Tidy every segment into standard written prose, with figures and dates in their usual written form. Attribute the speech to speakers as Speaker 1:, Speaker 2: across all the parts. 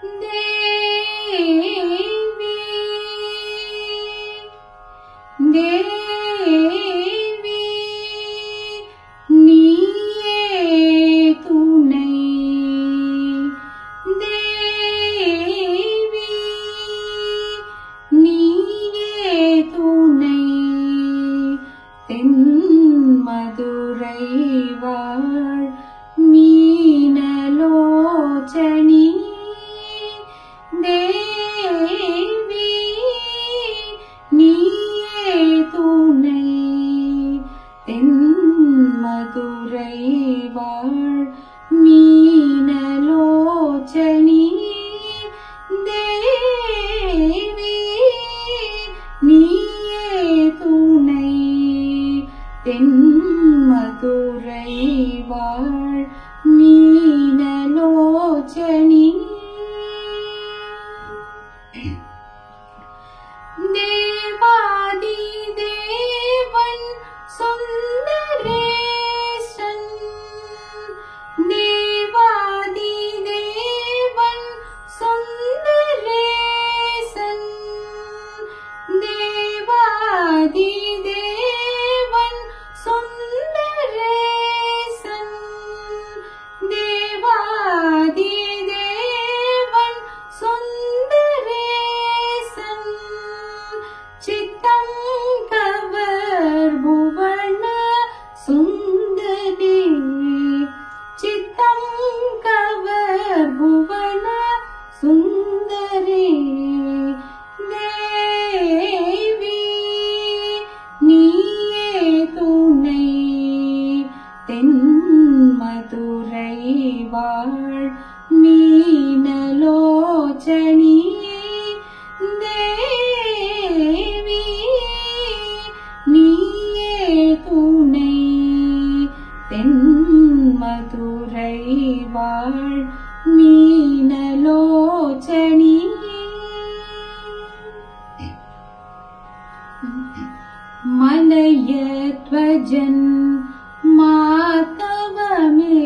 Speaker 1: தேவி தேவி நீயே துணை தேவி நீயே துணை தென்மதுரை வாழ் மீனலோச்சனி தேவி நீயே துணை தென்மதுரை வாழ் மீனலோச்சனி தேவி நீயே துணை தென்மதுரை வாழ் மீனலோச்சனி தேவாதி தேவன் சுந்தரேசன் தேவாதி தேவன் சுந்தரேசன் தேவாதி தேவன் சுந்தரேசன் தேவாதி தேவன் சுந்தரேசன் சித்தம் கவர் புவன சுந்தரி சித்தம் கவர் புவன சுந்தரி தேவி நீயே துணை தென்மதுரை வாழ் மீனலோச்சனி தேவி நீயே துணை தென்மதுரை வாழ் மீனலோச்சனி மலயத்வஜன் மாதவமே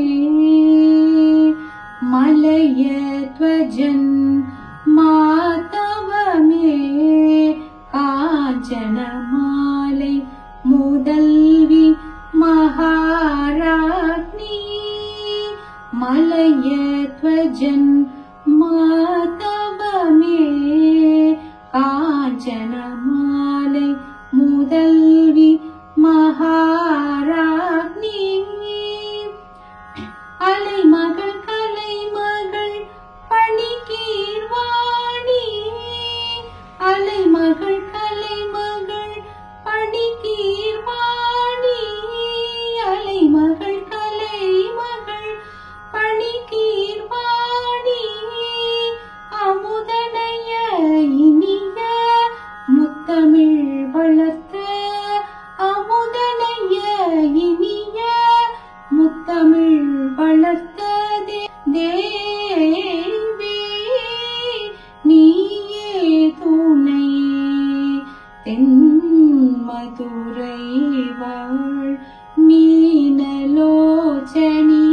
Speaker 1: மலயத்வஜன் மாதவமே காஞ்சன மாலை முதல்வி மகாராஜ்ஞி மலயத்வஜன் மாதவமே காஞ்சன மாலை முதல்வி மகாராஜ்ஞி அலைமகள் கலைமகள் பணிகீர்வாணி அலைமகள் கலைமகள் பணிகீர்வாணி அலைமகள் கலைமகள் பணிகீர்வாணி அமுதனைய இனிய முத்தமிழ் வளர்த்த அமுதனைய இனிய முத்தமிழ் வளர்த்த தேவி நீயே துணை தென்மதுரை வாழ் மீனலோச்சனி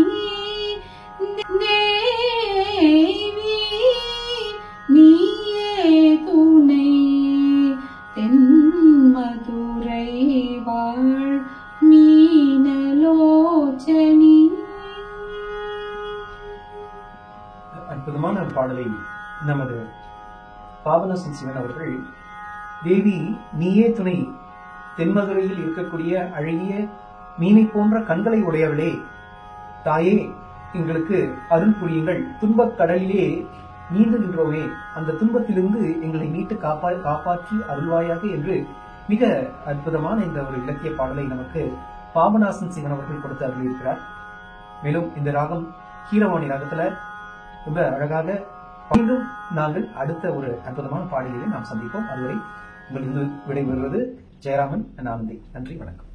Speaker 1: தேவி நீயே துணை தென்மதுரை வாழ் மீனலோச்சனி.
Speaker 2: அற்புதமான பாடலை நமது பாபநாசன் சிவன் அவர்கள் தேவி நீயே துணை தென்மதுரையில் இருக்கக்கூடிய அழகிய மீனை போன்ற கண்களை உடையவளே தாயே எங்களுக்கு அருள் புரியுங்கள் துன்பக் கடலிலே நீந்துகின்றோமே அந்த துன்பத்திலிருந்து எங்களை மீட்டு காப்பாற்றி அருள்வாயாக என்று மிக அற்புதமான இந்த ஒரு இலக்கிய பாடலை நமக்கு பாபநாசன் சிவன் அவர்கள் கொடுத்து அருளியிருக்கிறார். மேலும் இந்த ராகம் கீரவாணி ராகத்துல ரொம்ப அழகாக மீண்டும் நாங்கள் அடுத்த ஒரு அற்புதமான பாடலிலே நாம் சந்திப்போம். அதுவரை உங்களிருந்து விடைபெறுவது ஜெயராமன் ஆனந்தி. நன்றி, வணக்கம்.